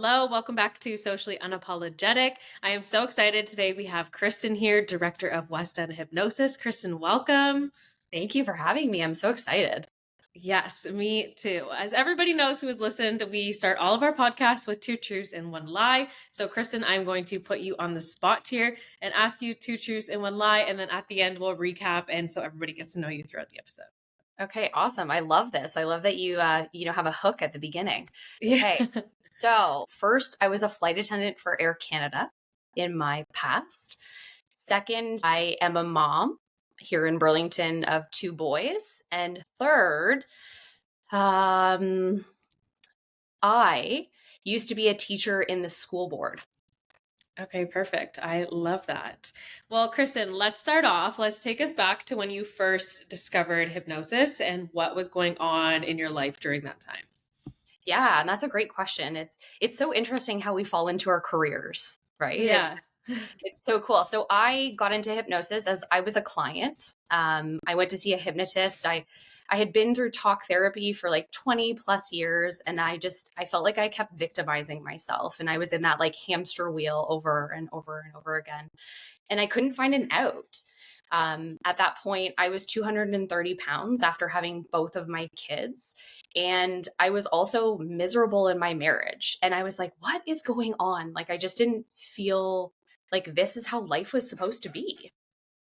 Hello, welcome back to Socially Unapologetic. I am so excited. Today we have Kristyn here, Director of West End Hypnosis. Kristyn, welcome. Thank you for having me. I'm so excited. Yes, me too. As everybody knows who has listened, we start all of our podcasts with two truths and one lie. So, Kristyn, I'm going to put you on the spot here and ask you two truths and one lie. And then at the end, we'll recap. And so everybody gets to know you throughout the episode. Okay, awesome. I love this. I love that you have a hook at the beginning. Yeah. Okay. So, first, I was a flight attendant for Air Canada in my past. Second, I am a mom here in Burlington of two boys. And third, I used to be a teacher in the school board. Okay, perfect. I love that. Well, Kristyn, let's start off. Let's take us back to when you first discovered hypnosis and what was going on in your life during that time. Yeah, and that's a great question. It's so interesting how we fall into our careers, right? Yeah. It's so cool. So I got into hypnosis as I was a client. I went to see a hypnotist. I had been through talk therapy for like 20 plus years, and I felt like I kept victimizing myself, and I was in that like hamster wheel over and over and over again, and I couldn't find an out. At that point, I was 230 pounds after having both of my kids. And I was also miserable in my marriage. And I was like, what is going on? Like, I just didn't feel like this is how life was supposed to be.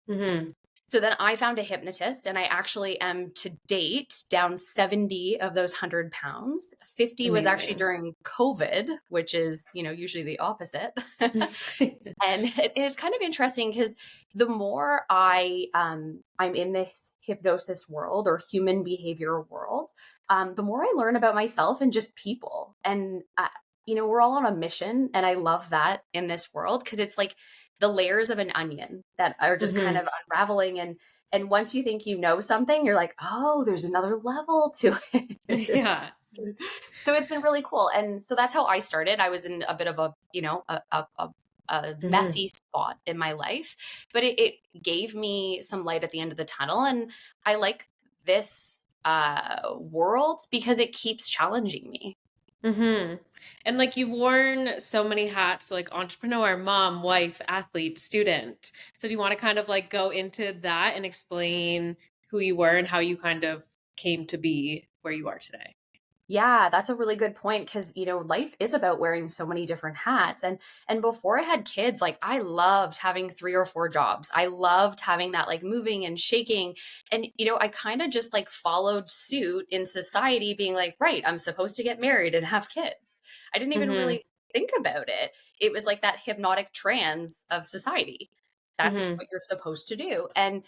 Mm-hmm. So then I found a hypnotist, and I actually am to date down 70 of those 100 pounds. 50 was actually during COVID, which is, usually the opposite. And it's kind of interesting because the more I'm in this hypnosis world or human behavior world, the more I learn about myself and just people. And, we're all on a mission. And I love that in this world because it's like the layers of an onion that are just kind of unraveling. And once you think you know something, you're like, oh, there's another level to it. Yeah. So it's been really cool. And so that's how I started. I was in a bit of a messy spot in my life, but it gave me some light at the end of the tunnel. And I like this world because it keeps challenging me. Mm-hmm. And like you've worn so many hats, like entrepreneur, mom, wife, athlete, student. So do you want to kind of like go into that and explain who you were and how you kind of came to be where you are today? Yeah, that's a really good point because, life is about wearing so many different hats. And before I had kids, like I loved having 3 or 4 jobs. I loved having that like moving and shaking. And, I kind of just like followed suit in society being like, right, I'm supposed to get married and have kids. I didn't even really think about it. It was like that hypnotic trance of society. That's what you're supposed to do. And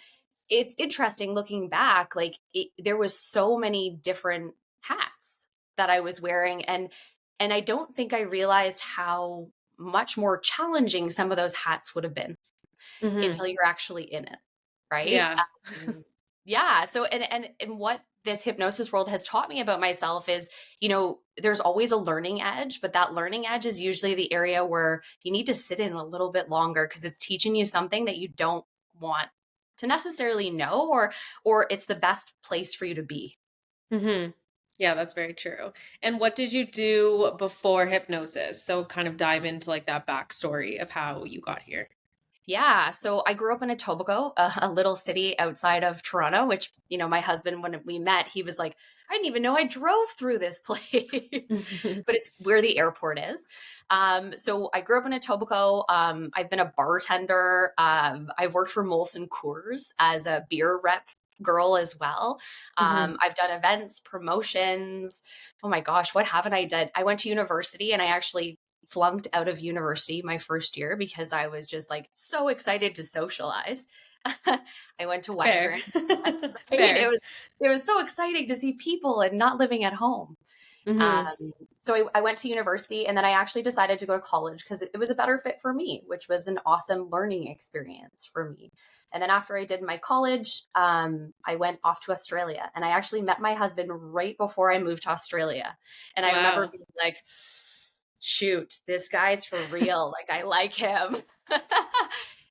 it's interesting looking back, like there was so many different hats that I was wearing. And I don't think I realized how much more challenging some of those hats would have been until you're actually in it. Right. Yeah. Yeah. So, and what this hypnosis world has taught me about myself is, there's always a learning edge, but that learning edge is usually the area where you need to sit in a little bit longer because it's teaching you something that you don't want to necessarily know, or it's the best place for you to be. Mm-hmm. Yeah, that's very true. And what did you do before hypnosis? So kind of dive into like that backstory of how you got here. Yeah. So I grew up in Etobicoke, a little city outside of Toronto, which, my husband, when we met, he was like, I didn't even know I drove through this place, but it's where the airport is. So I grew up in Etobicoke. I've been a bartender. I've worked for Molson Coors as a beer rep girl as well. I've done events, promotions. Oh my gosh, what haven't I done? I went to university and I actually flunked out of university my first year because I was just like so excited to socialize. I went to Western. Fair. It was so exciting to see people and not living at home. So I went to university, and then I actually decided to go to college because it was a better fit for me, which was an awesome learning experience for me. And then after I did my college, I went off to Australia, and I actually met my husband right before I moved to Australia. And I remember being like, shoot, this guy's for real. Like, I like him.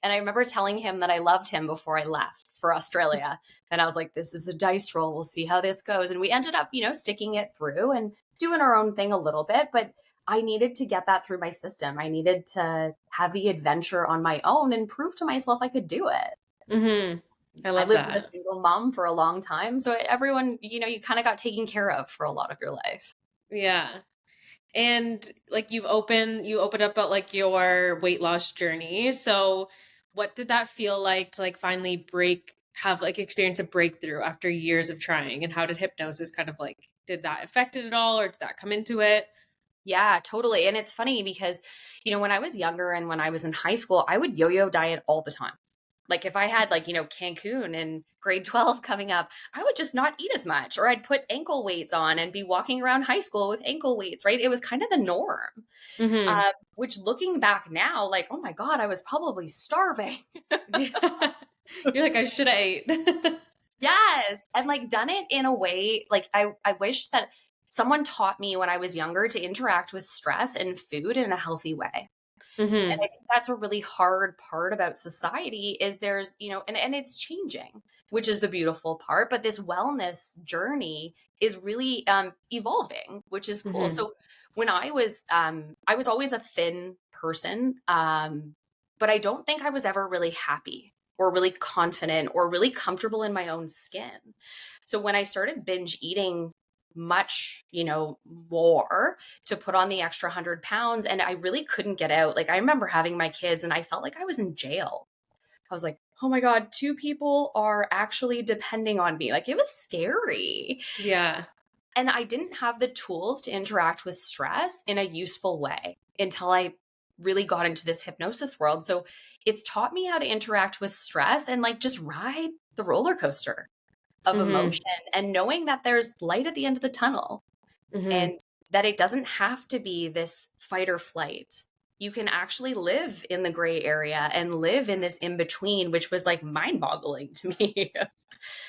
And I remember telling him that I loved him before I left for Australia. And I was like, this is a dice roll. We'll see how this goes. And we ended up, sticking it through and doing our own thing a little bit. But I needed to get that through my system. I needed to have the adventure on my own and prove to myself I could do it. Mm-hmm. I I love lived with a that. single mom for a long time, so everyone, you kind of got taken care of for a lot of your life. Yeah. And like you opened up about like your weight loss journey. So what did that feel like to like finally have like experience a breakthrough after years of trying? And how did hypnosis kind of like did that affect it at all, or did that come into it? Yeah, totally. And it's funny because, when I was younger and when I was in high school, I would yo-yo diet all the time. Like if I had like, Cancun in grade 12 coming up, I would just not eat as much, or I'd put ankle weights on and be walking around high school with ankle weights, right? It was kind of the norm. Mm-hmm. Which looking back now, like, oh my God, I was probably starving. Yeah. You're like, I should have ate. Yes. And like done it in a way, like I wish that someone taught me when I was younger to interact with stress and food in a healthy way. And Mm-hmm. I think that's a really hard part about society is there's, and it's changing, which is the beautiful part. But this wellness journey is really evolving, which is cool. Mm-hmm. So when I was always a thin person, but I don't think I was ever really happy or really confident or really comfortable in my own skin. So when I started binge eating much, more to put on the extra 100 pounds, and I really couldn't get out. Like I remember having my kids and I felt like I was in jail. I was like, oh my God, two people are actually depending on me. Like it was scary. Yeah. And I didn't have the tools to interact with stress in a useful way until I really got into this hypnosis world. So it's taught me how to interact with stress and like just ride the roller coaster of Mm-hmm. emotion and knowing that there's light at the end of the tunnel Mm-hmm. and that it doesn't have to be this fight or flight. You can actually live in the gray area and live in this in between, which was like mind boggling to me.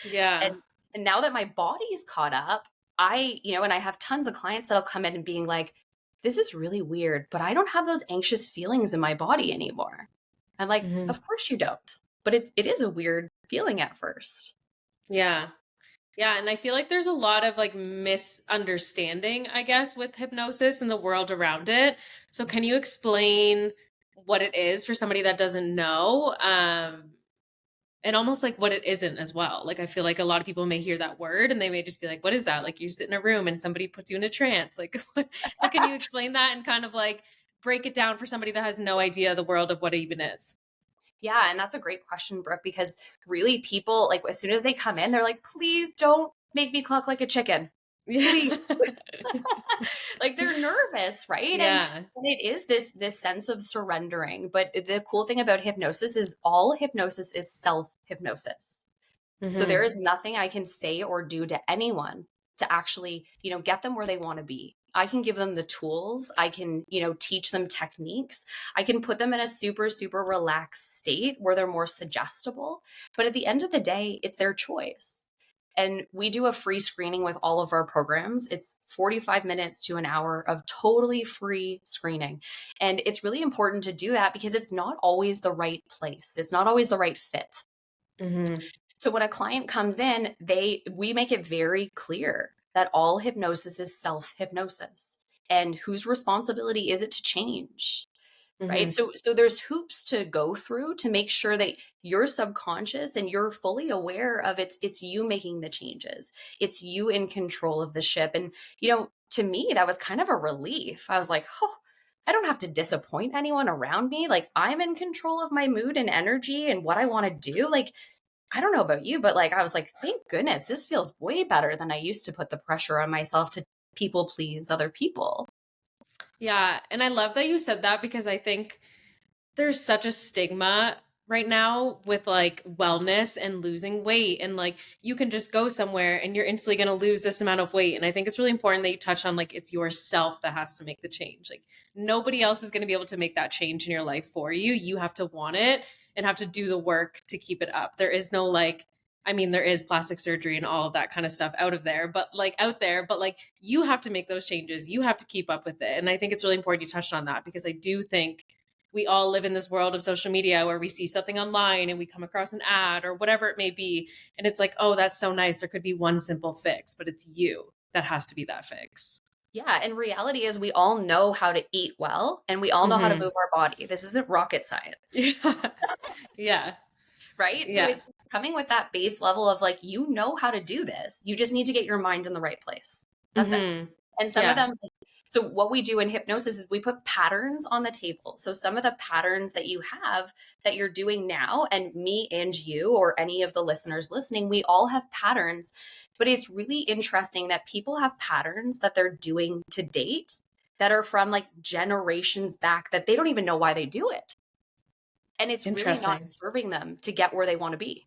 Yeah. and and now that my body's caught up, and I have tons of clients that'll come in and being like, this is really weird, but I don't have those anxious feelings in my body anymore. I'm like, Mm-hmm. of course you don't. But it is a weird feeling at first. Yeah. Yeah, and I feel like there's a lot of like misunderstanding, I guess, with hypnosis and the world around it. So can you explain what it is for somebody that doesn't know? And almost like what it isn't as well. Like I feel like a lot of people may hear that word and they may just be like, what is that? Like you sit in a room and somebody puts you in a trance. Like what? So can you explain that and kind of like break it down for somebody that has no idea the world of what it even is? Yeah, and that's a great question, Brooke, because really people, like as soon as they come in, they're like, please don't make me cluck like a chicken. Yeah. Please. Like they're nervous, right? Yeah. And it is this sense of surrendering. But the cool thing about hypnosis is all hypnosis is self-hypnosis. So there Hmm. is nothing I can say or do to anyone to actually, get them where they want to be. I can give them the tools. I can, teach them techniques. I can put them in a super, super relaxed state where they're more suggestible. But at the end of the day, it's their choice. And we do a free screening with all of our programs. It's 45 minutes to an hour of totally free screening. And it's really important to do that because it's not always the right place. It's not always the right fit. Hmm. So when a client comes in, we make it very clear that all hypnosis is self-hypnosis. And whose responsibility is it to change? Right? Hmm. So there's hoops to go through to make sure that you're subconscious and you're fully aware of it's you making the changes. It's you in control of the ship. And to me, that was kind of a relief. I was like, oh, I don't have to disappoint anyone around me. Like I'm in control of my mood and energy and what I want to do. Like I don't know about you, but like I was like, thank goodness, this feels way better than I used to put the pressure on myself to people please other people. Yeah. And I love that you said that because I think there's such a stigma right now with like wellness and losing weight. And like you can just go somewhere and you're instantly going to lose this amount of weight. And I think it's really important that you touch on like it's yourself that has to make the change. Like nobody else is going to be able to make that change in your life for you. You have to want it and have to do the work to keep it up. There is no like, I mean, there is plastic surgery and all of that kind of stuff out there, but like you have to make those changes. You have to keep up with it. And I think it's really important you touched on that because I do think we all live in this world of social media where we see something online and we come across an ad or whatever it may be. And it's like, oh, that's so nice. There could be one simple fix, but it's you that has to be that fix. Yeah, and reality is we all know how to eat well and we all know how to Hmm. move our body. This isn't rocket science, Yeah. Yeah. right? So Yeah. it's coming with that base level of like, you know how to do this. You just need to get your mind in the right place. That's it. Hmm. And some of Yeah. them, so what we do in hypnosis is we put patterns on the table. So some of the patterns that you have that you're doing now, and me and you, or any of the listeners listening, we all have patterns. But it's really interesting that people have patterns that they're doing to date that are from like generations back that they don't even know why they do it. And it's really not Interesting. serving them to get where they want to be.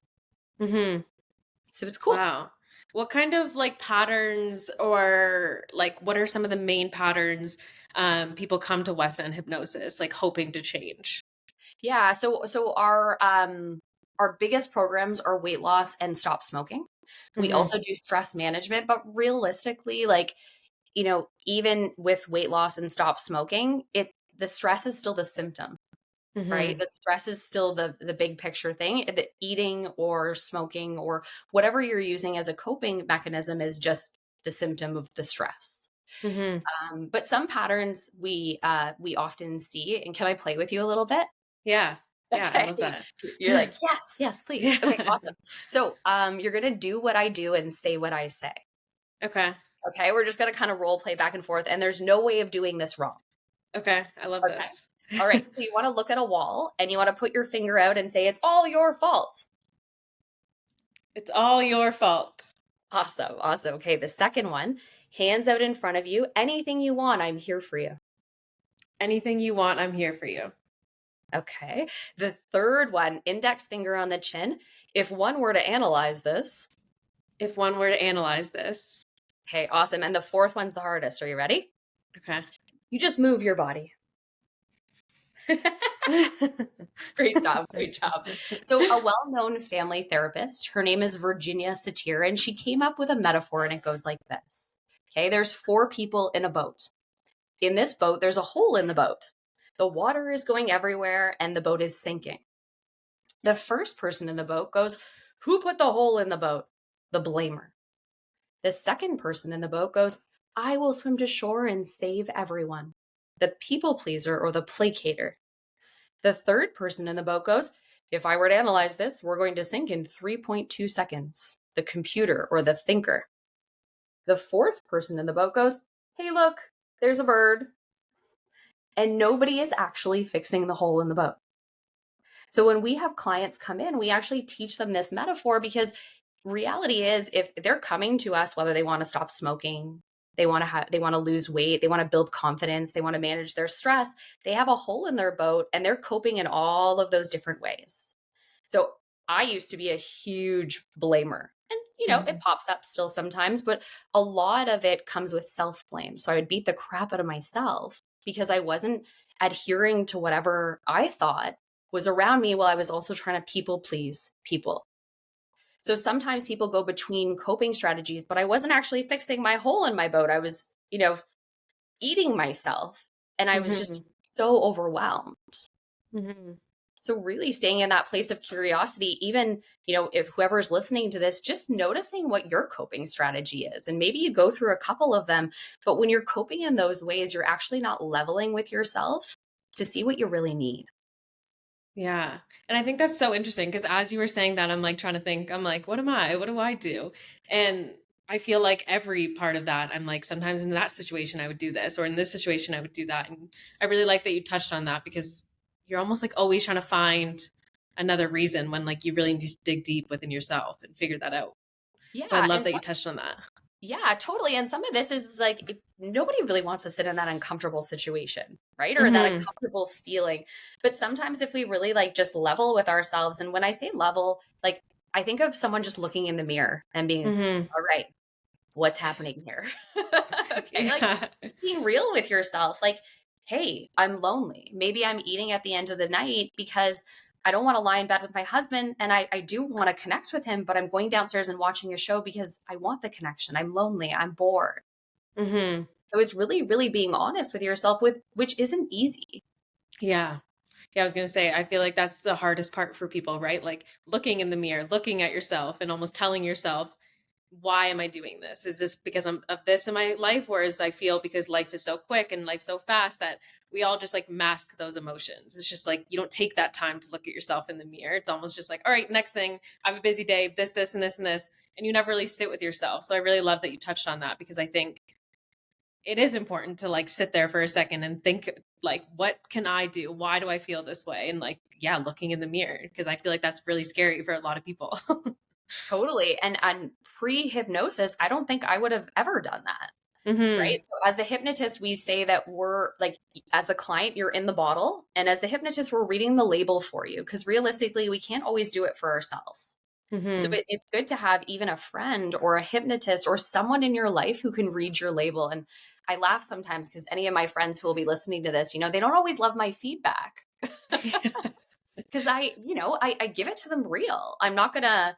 Hmm. So it's cool. Wow. What kind of like patterns, or like what are some of the main patterns people come to West End hypnosis like hoping to change? Yeah, so our biggest programs are weight loss and stop smoking. We Hmm. also do stress management, but realistically, like, even with weight loss and stop smoking, the stress is still the symptom, right? Hmm. The stress is still the big picture thing. The eating or smoking or whatever you're using as a coping mechanism is just the symptom of the stress. Hmm. But some patterns we often see, and can I play with you a little bit? Yeah. Yeah, I Okay. love that. You're like, "Yes, yes, please." Okay, Yeah. awesome. So, you're gonna do what I do and say what I say. Okay. Okay? We're just gonna kinda role play back and forth, and there's no way of doing this wrong. Okay. I love Okay? this. Alright, so you wanna look at a wall, and you wanna put your finger out and say, "It's all your fault." It's all your fault. Awesome, awesome. Okay, the second one, hands out in front of you, "Anything you want, I'm here for you." Anything you want, I'm here for you. Okay. The third one, index finger on the chin, "If one were to analyze this." If one were to analyze this. Okay, awesome, and the fourth one's the hardest. Are you ready? Okay. You just move your body. Great job. Great job. So, a well known family therapist, her name is Virginia Satir, and she came up with a metaphor, and it goes like this. Okay, there's four people in a boat. In this boat, there's a hole in the boat. The water is going everywhere, and the boat is sinking. The first person in the boat goes, "Who put the hole in the boat?" The blamer. The second person in the boat goes, "I will swim to shore and save everyone." The people pleaser or the placater. The third person in the boat goes, "If I were to analyze this, we're going to sink in 3.2 seconds." The computer or the thinker. The fourth person in the boat goes, "Hey, look, there's a bird." And nobody is actually fixing the hole in the boat. So when we have clients come in, we actually teach them this metaphor because reality is if they're coming to us, whether they want to stop smoking, they want to lose weight, they want to build confidence, they want to manage their stress, they have a hole in their boat and they're coping in all of those different ways. So I used to be a huge blamer. And it Mhm. pops up still sometimes, but a lot of it comes with self-blame. So I would beat the crap out of myself because I wasn't adhering to whatever I thought was around me while I was also trying to people please people. So sometimes people go between coping strategies, but I wasn't actually fixing my hole in my boat. I was, eating myself and I was just Mhm. so overwhelmed. Mhm. So really staying in that place of curiosity, even, if whoever's listening to this, just noticing what your coping strategy is. And maybe you go through a couple of them, but when you're coping in those ways, you're actually not leveling with yourself to see what you really need. Yeah. And I think that's so interesting because as you were saying that, I'm like trying to think, I'm like, what am I? What do I do? And I feel like every part of that, I'm like, sometimes in that situation, I would do this, or in this situation, I would do that. And I really like that you touched on that because you're almost like always trying to find another reason when like you really need to dig deep within yourself and figure that out. So I Yeah. love And that you touched on that. yeah, totally. And some of this is like nobody really wants to sit in that uncomfortable situation, right? Or that Hmm. uncomfortable feeling. But sometimes if we really like just level with ourselves, and when I say level, like I think of someone just looking in the mirror and being, Hmm. all right, what's happening here? Okay, like Yeah. just being real with yourself. Like, hey, I'm lonely. Maybe I'm eating at the end of the night because I don't want to lie in bed with my husband and I do want to connect with him, but I'm going downstairs and watching a show because I want the connection. I'm lonely. I'm bored. Hmm. So it's really, really being honest with yourself, with which isn't easy. Yeah. Yeah, I was going to say, I feel like that's the hardest part for people, right? Like looking in the mirror, looking at yourself and almost telling yourself, why am I doing this? Is this because I'm of this in my life? Or is I feel because life is so quick and life's so fast that we all just like mask those emotions? It's just like you don't take that time to look at yourself in the mirror. It's almost just like, all right, next thing, I have a busy day, this, and this, and this. And you never really sit with yourself. So I really love that you touched on that, because I think it is important to like sit there for a second and think like, what can I do? Why do I feel this way? And like, yeah, looking in the mirror, because I feel like that's really scary for a lot of people. Totally. And pre-hypnosis, I don't think I would have ever done that. Hmm. Right. So as the hypnotist, we say that we're like, as the client, you're in the bottle. And as the hypnotist, we're reading the label for you, because realistically, we can't always do it for ourselves. So Hmm. it's good to have even a friend or a hypnotist or someone in your life who can read your label. And I laugh sometimes because any of my friends who will be listening to this, they don't always love my feedback because I give it to them real. I'm not gonna,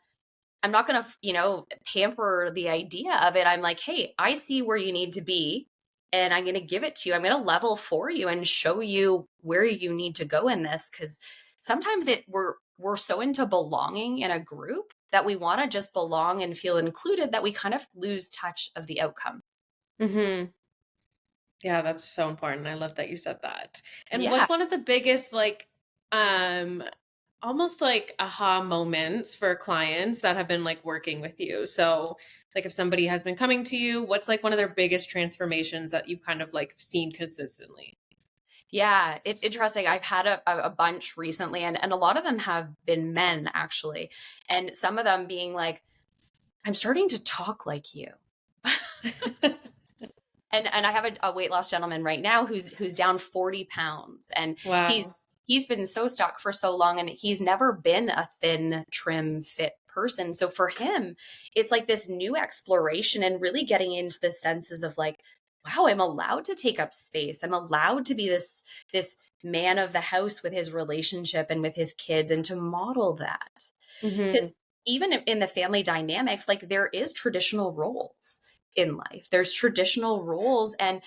pamper the idea of it. I'm like, hey, I see where you need to be, and I'm gonna give it to you. I'm gonna level for you and show you where you need to go in this. Because sometimes we're so into belonging in a group that we want to just belong and feel included that we kind of lose touch of the outcome. Hmm. Yeah, that's so important. I love that you said that. And Yeah. what's one of the biggest like um almost like aha moments for clients that have been like working with you? So like if somebody has been coming to you, what's like one of their biggest transformations that you've kind of like seen consistently? Yeah, it's interesting. I've had a bunch recently, and a lot of them have been men, actually. And some of them being like, I'm starting to talk like you. And I have a weight loss gentleman right now who's down 40 pounds, and Wow. he's been so stuck for so long, and he's never been a thin, trim, fit person. So for him, it's like this new exploration and really getting into the senses of like, wow, I'm allowed to take up space. I'm allowed to be this man of the house with his relationship and with his kids, and to model that. Hmm. Because even in the family dynamics, like there is traditional roles in life. There's traditional roles, and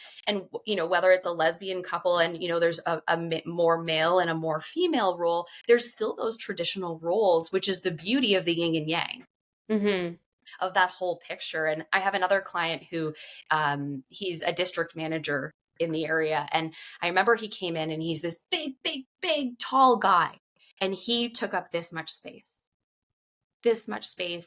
whether it's a lesbian couple and there's a more male and a more female role, there's still those traditional roles, which is the beauty of the yin and yang Hmm. of that whole picture. And I have another client who he's a district manager in the area, and I remember he came in and he's this big, big, big, tall guy, and he took up this much space,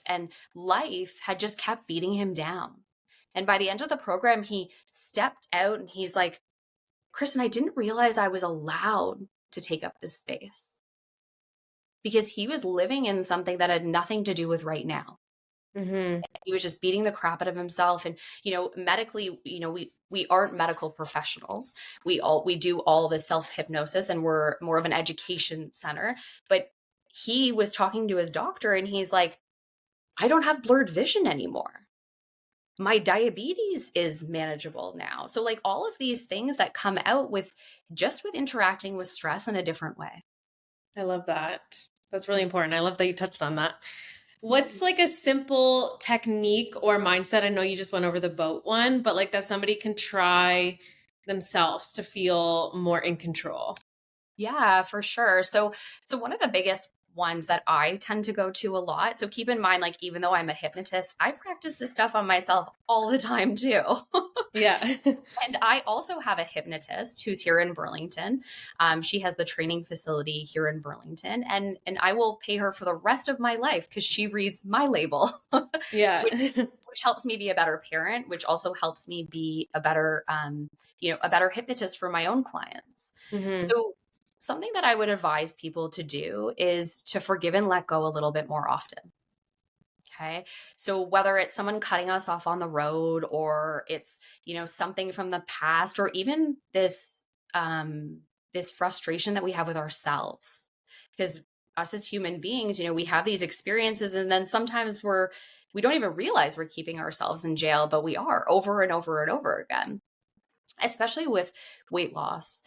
and life had just kept beating him down. And by the end of the program, he stepped out and he's like, Kristyn, I didn't realize I was allowed to take up this space, because he was living in something that had nothing to do with right now. Hmm. He was just beating the crap out of himself. And medically, we aren't medical professionals. We do all the self-hypnosis, and we're more of an education center. But he was talking to his doctor and he's like, I don't have blurred vision anymore. My diabetes is manageable now. So like all of these things that come out with just with interacting with stress in a different way. I love that. That's really important. I love that you touched on that. What's like a simple technique or mindset? I know you just went over the boat one, but like that somebody can try themselves to feel more in control. Yeah, for sure. So one of the biggest ones that I tend to go to a lot. So keep in mind, like, even though I'm a hypnotist, I practice this stuff on myself all the time too. Yeah. And I also have a hypnotist who's here in Burlington. She has the training facility here in Burlington, and I will pay her for the rest of my life because she reads my label, Yeah. which helps me be a better parent, which also helps me be a better hypnotist for my own clients. Hmm. So something that I would advise people to do is to forgive and let go a little bit more often. Okay. So whether it's someone cutting us off on the road, or it's, something from the past, or even this frustration that we have with ourselves. Because us as human beings, we have these experiences, and then sometimes we don't even realize we're keeping ourselves in jail, but we are, over and over and over again, especially with weight loss,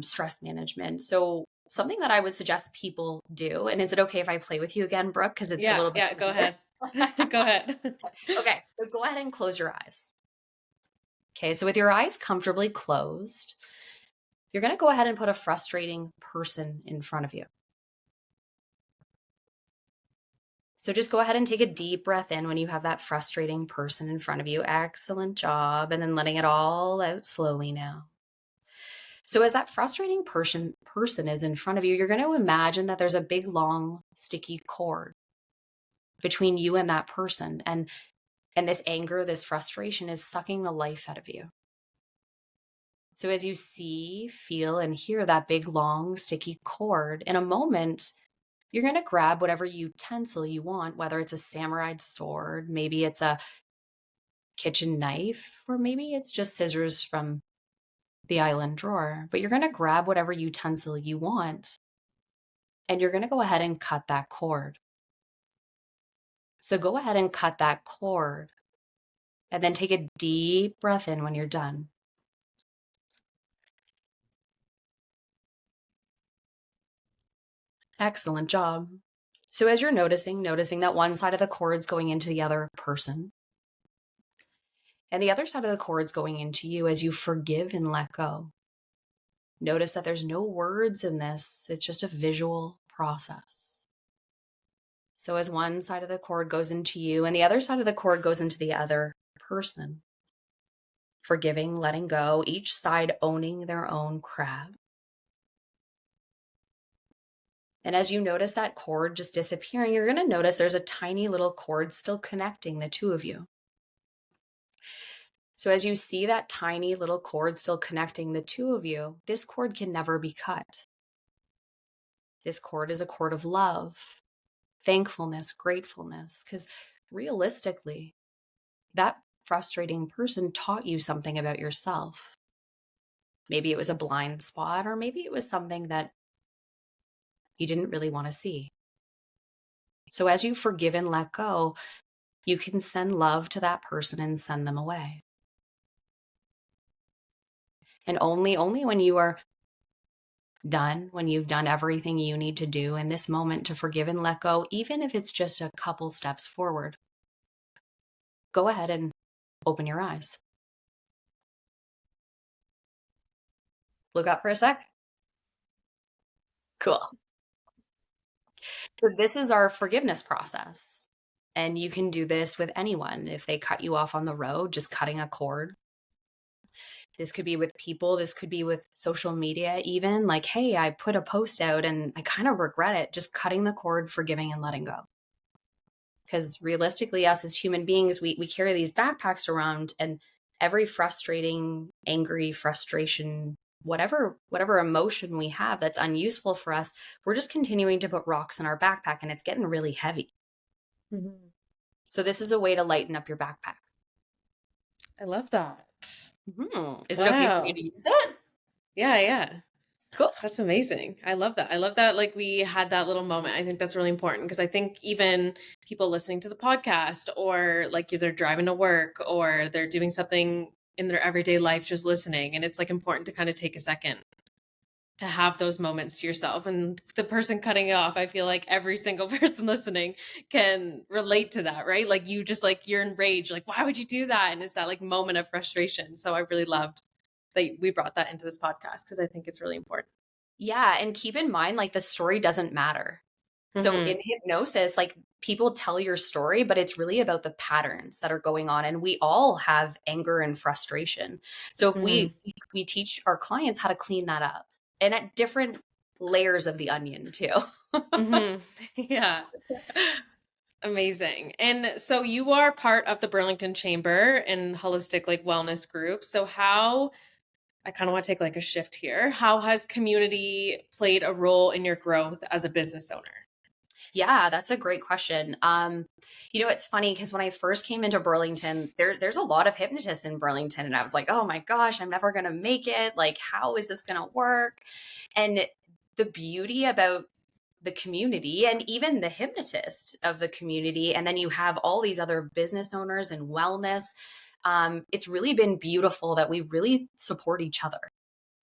stress management. So something that I would suggest people do, and is it okay if I play with you again, Brooke? Because it's a Yeah. little bit Yeah. Go easier. ahead. Go ahead. Okay, so go ahead and close your eyes. Okay, so with your eyes comfortably closed, you're going to go ahead and put a frustrating person in front of you. So just go ahead and take a deep breath in when you have that frustrating person in front of you. Excellent job. And then letting it all out slowly now. So as that frustrating person is in front of you, you're going to imagine that there's a big, long, sticky cord between you and that person. And this anger, this frustration is sucking the life out of you. So as you see, feel, and hear that big, long, sticky cord, in a moment, you're going to grab whatever utensil you want, whether it's a samurai sword, maybe it's a kitchen knife, or maybe it's just scissors from the island drawer. But you're going to grab whatever utensil you want, and you're going to go ahead and cut that cord. So go ahead and cut that cord, and then take a deep breath in when you're done. Excellent job. So as you're noticing that one side of the cord's going into the other person, and the other side of the cord's going into you as you forgive and let go. Notice that there's no words in this. It's just a visual process. So as one side of the cord goes into you and the other side of the cord goes into the other person, forgiving, letting go, each side owning their own crab. And as you notice that cord just disappearing, you're going to notice there's a tiny little cord still connecting the two of you. So as you see that tiny little cord still connecting the two of you, this cord can never be cut. This cord is a cord of love, thankfulness, gratefulness, because realistically, that frustrating person taught you something about yourself. Maybe it was a blind spot, or maybe it was something that you didn't really want to see. So as you forgive and let go, you can send love to that person and send them away. And only when you are done, when you've done everything you need to do in this moment to forgive and let go, even if it's just a couple steps forward, go ahead and open your eyes. Look up for a sec. Cool. So this is our forgiveness process. And you can do this with anyone. If they cut you off on the road, just cutting a cord. This could be with people. This could be with social media, even like, hey, I put a post out and I kind of regret it. Just cutting the cord, forgiving and letting go. Because realistically, us as human beings, we carry these backpacks around, and every frustrating, angry, frustration, whatever emotion we have that's unuseful for us, we're just continuing to put rocks in our backpack, and it's getting really heavy. Mm-hmm. So this is a way to lighten up your backpack. I love that. Mm-hmm. Is it okay for you to use it? Yeah. Cool. That's amazing. I love that. I love that. Like, we had that little moment. I think that's really important, because I think even people listening to the podcast, or like they're driving to work or they're doing something in their everyday life, just listening. And it's like important to kind of take a second to have those moments to yourself. And the person cutting it off, I feel like every single person listening can relate to that, right? Like, you just like, you're enraged, like, why would you do that? And it's that like moment of frustration. So I really loved that we brought that into this podcast, because I think it's really important. Yeah. And keep in mind, like, the story doesn't matter. So in hypnosis, like, people tell your story, but it's really about the patterns that are going on. And we all have anger and frustration. So if we teach our clients how to clean that up, and at different layers of the onion too. Yeah. Amazing. And so you are part of the Burlington Chamber and Holistic like Wellness Group. So how, I kind of want to take like a shift here. How has community played a role in your growth as a business owner? Yeah, that's a great question. It's funny because when I first came into Burlington, there's a lot of hypnotists in Burlington, and I was like, oh my gosh, I'm never going to make it. Like, how is this going to work? And the beauty about the community, and even the hypnotist of the community, and then you have all these other business owners and wellness. It's really been beautiful that we really support each other.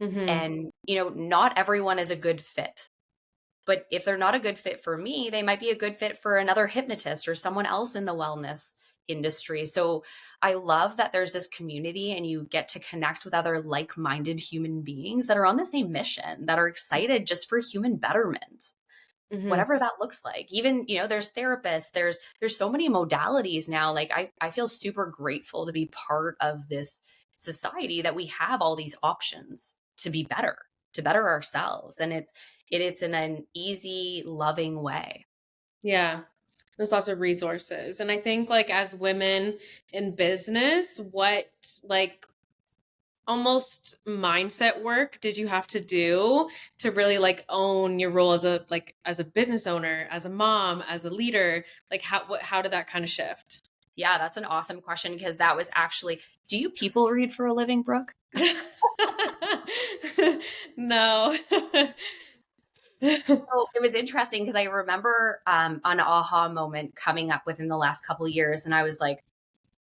And, not everyone is a good fit. But if they're not a good fit for me, they might be a good fit for another hypnotist or someone else in the wellness industry. So I love that there's this community, and you get to connect with other like-minded human beings that are on the same mission, that are excited just for human betterment. Mhm. whatever that looks like. Even, there's therapists, there's so many modalities now. Like I feel super grateful to be part of this society that we have all these options to better ourselves. And it's in an easy, loving way. Yeah. There's lots of resources. And I think like as women in business, what like almost mindset work did you have to do to really like own your role as a like as a business owner, as a mom, as a leader? Like how did that kind of shift? Yeah, that's an awesome question because that was actually, do you people read for a living, Brooke? No. So it was interesting because I remember an aha moment coming up within the last couple of years. And I was like,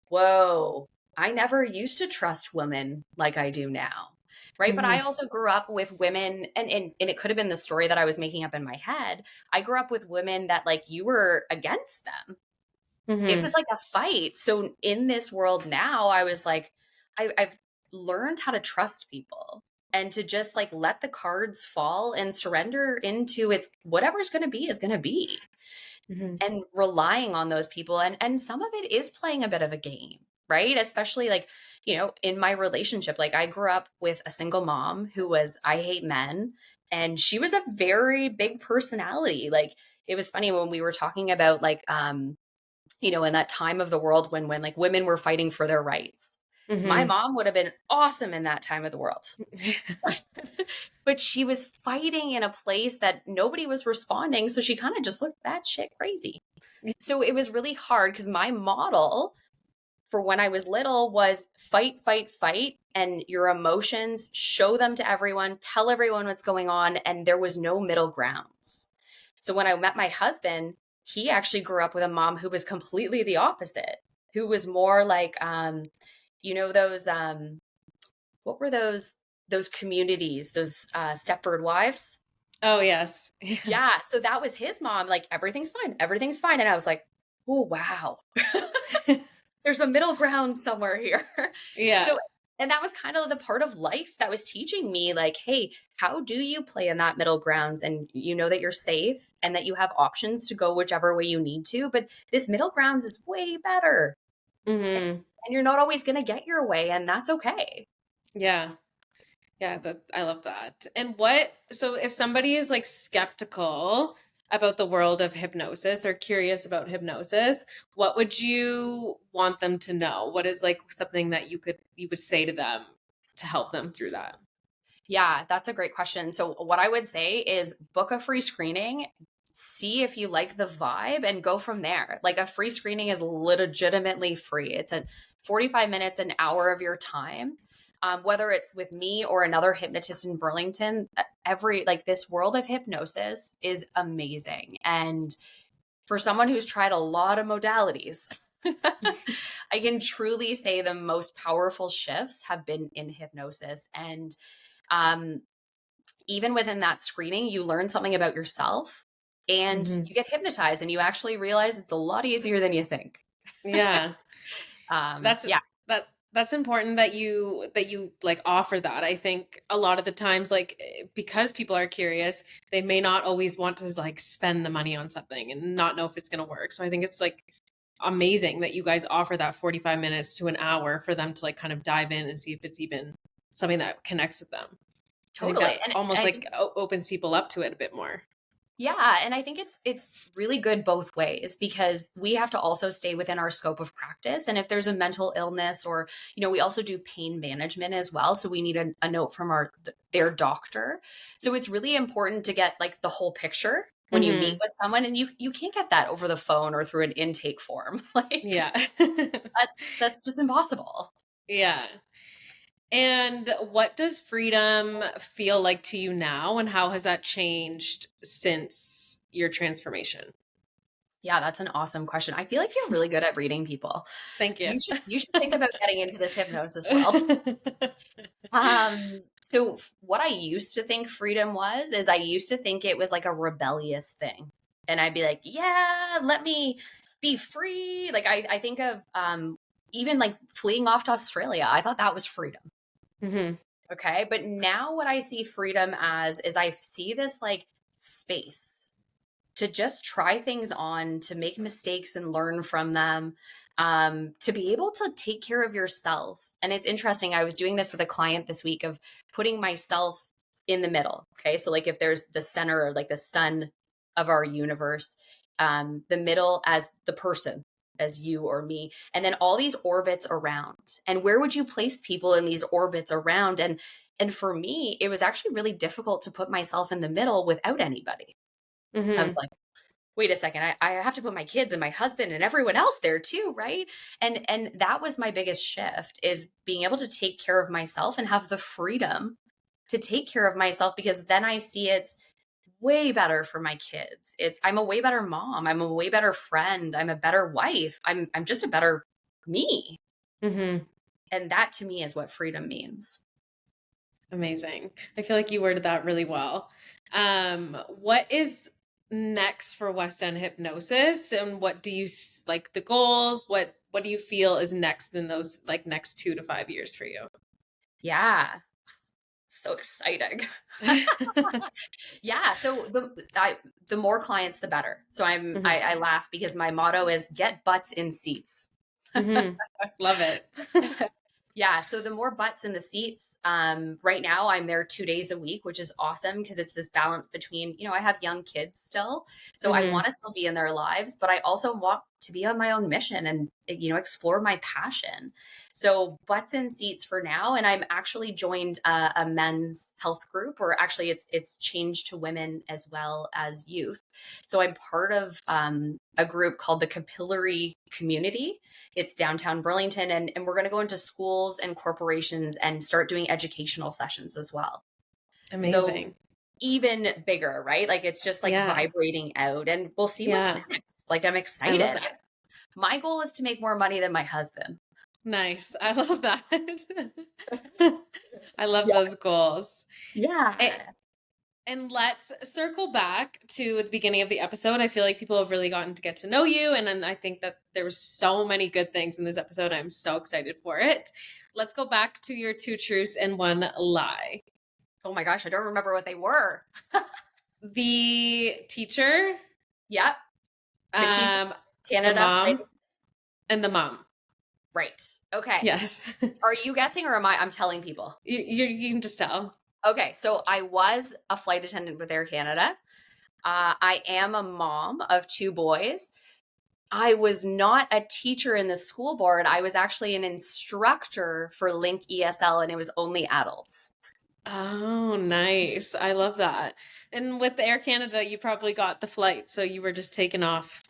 whoa, I never used to trust women like I do now. Right. But I Mhm. also grew up with women, and it could have been the story that I was making up in my head. I grew up with women that like you were against them. It was Mhm. like a fight. So in this world now, I was like, I've learned how to trust people and to just like let the cards fall and surrender into it's whatever's going to be is going to be, Mhm. and relying on those people. And some of it is playing a bit of a game, right? Especially like, in my relationship, like I grew up with a single mom who was, I hate men. And she was a very big personality. Like it was funny when we were talking about like, in that time of the world when like women were fighting for their rights. My Mhm. mom would have been awesome in that time of the world. But she was fighting in a place that nobody was responding. So she kind of just looked batshit crazy. So it was really hard because my model for when I was little was fight, fight, fight. And your emotions, show them to everyone, tell everyone what's going on. And there was no middle grounds. So when I met my husband, he actually grew up with a mom who was completely the opposite, who was more like, those, what were those communities, those Stepford wives? Oh yes. Yeah. Yeah. So that was his mom, like, everything's fine, everything's fine. And I was like, oh, wow. There's a middle ground somewhere here. Yeah. So, and that was kind of the part of life that was teaching me, like, hey, how do you play in that middle grounds? And you know that you're safe and that you have options to go whichever way you need to. But this middle grounds is way better. Mhm. And you're not always going to get your way. And that's okay. Yeah. Yeah, that I love that. And what, so if somebody is like skeptical about the world of hypnosis or curious about hypnosis, what would you want them to know? What is like something that you would say to them to help them through that? Yeah, that's a great question. So, what I would say is book a free screening, see if you like the vibe, and go from there. Like a free screening is legitimately free. It's a 45 minutes, an hour of your time. Whether it's with me or another hypnotist in Burlington, like this world of hypnosis is amazing. And for someone who's tried a lot of modalities, I can truly say the most powerful shifts have been in hypnosis. And um, even within that screening, you learn something about yourself and Hmm. you get hypnotized and you actually realize it's a lot easier than you think. Yeah. That's Yeah, that's important that you like offer that. I think a lot of the times like because people are curious, they may not always want to like spend the money on something and not know if it's going to work. So I think it's like amazing that you guys offer that 45 minutes to an hour for them to like kind of dive in and see if it's even something that connects with them. I think totally. that And almost I like think, opens people up to it a bit more. yeah, and I think it's really good both ways because we have to also stay within our scope of practice. And if there's a mental illness or, we also do pain management as well. So we need a note from their doctor. So it's really important to get like the whole picture when you meet Hmm. with someone, and you can't get that over the phone or through an intake form. Like Yeah. that's just impossible. Yeah. And what does freedom feel like to you now, and how has that changed since your transformation? Yeah, that's an awesome question. I feel like you're really good at reading people. Thank you. You should think about getting into this hypnosis world. What I used to think freedom was is I used to think it was like a rebellious thing. And I'd be like, yeah, let me be free. Like I think of even like fleeing off to Australia. I thought that was freedom. Hmm. Okay. But now what I see freedom as is I see this like space. to just try things on, to make mistakes and learn from them, to be able to take care of yourself. And it's interesting. I was doing this with a client this week of putting myself in the middle. Okay. So, like, if there's the center, like the sun of our universe, the middle as the person, as you or me, and then all these orbits around. And where would you place people in these orbits around? And for me, it was actually really difficult to put myself in the middle without anybody. I was Mm-hmm. like, wait a second, I have to put my kids and my husband and everyone else there too, right? And that was my biggest shift, is being able to take care of myself and have the freedom to take care of myself, because then I see it's way better for my kids. It's I'm a way better mom, I'm a way better friend, I'm a better wife, I'm just a better me. Mm-hmm. And that to me is what freedom means. Amazing. I feel like you worded that really well. What is next for West End Hypnosis, and what do you like the goals? What do you feel is next in those like next 2 to 5 years for you? Yeah, so exciting. Yeah, so the more clients, the better. So Hmm. I laugh because my motto is get butts in seats. Hmm. Love it. Yeah, so the more butts in the seats. Right now I'm there 2 days a week, which is awesome because it's this balance between, I have young kids still, so I Hmm. want to still be in their lives, but I also want to be on my own mission and, explore my passion. So butts in seats for now, and I'm actually joined a men's health group, or actually it's changed to women as well as youth. So I'm part of a group called the Capillary Community. It's downtown Burlington, and we're going to go into schools and corporations and start doing educational sessions as well. So Amazing. even bigger, right? Like, it's just like Yeah. vibrating out, and we'll see what's Yeah. next. Like, I'm I love excited. that. My goal is to make more money than my husband. Nice. I love that. I love Yeah. those goals. Yeah. And let's circle back to the beginning of the episode. I feel like people have really gotten to get to know you. And then I think that there was so many good things in this episode. I'm so excited for it. Let's go back to your 2 truths and 1 lie. Oh my gosh, I don't remember what they were. The teacher, Yep. The teacher, um, the Canada flight. mom, and the mom. Right. Okay. Yes. Are you guessing, or am I'm telling people? You can just tell. Okay. So I was a flight attendant with Air Canada. I am a mom of 2 boys. I was not a teacher in the school board. I was actually an instructor for Link ESL, and it was only adults. Oh, nice. I love that. And with Air Canada, you probably got the flight, so you were just taking off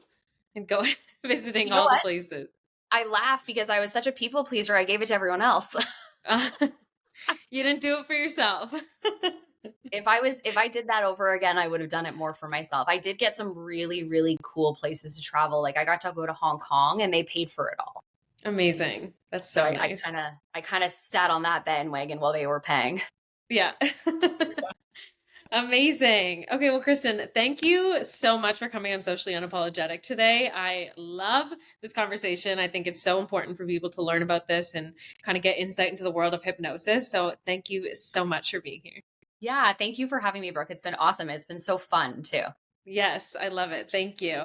and going visiting You know all the what? places. I laugh because I was such a people pleaser. I gave it to everyone else. Uh, you didn't do it for yourself. If I did that over again, I would have done it more for myself. I did get some really, really cool places to travel. Like, I got to go to Hong Kong, and they paid for it all. Amazing. That's So so I nice. kind of I kind of sat on that bandwagon while they were paying. Yeah. Amazing. Okay, well, Kristyn, thank you so much for coming on Socially Unapologetic today. I love this conversation. I think it's so important for people to learn about this and kind of get insight into the world of hypnosis. So thank you so much for being here. Yeah, thank you for having me, Brooke. It's been awesome. It's been so fun too. Yes, I love it. Thank you.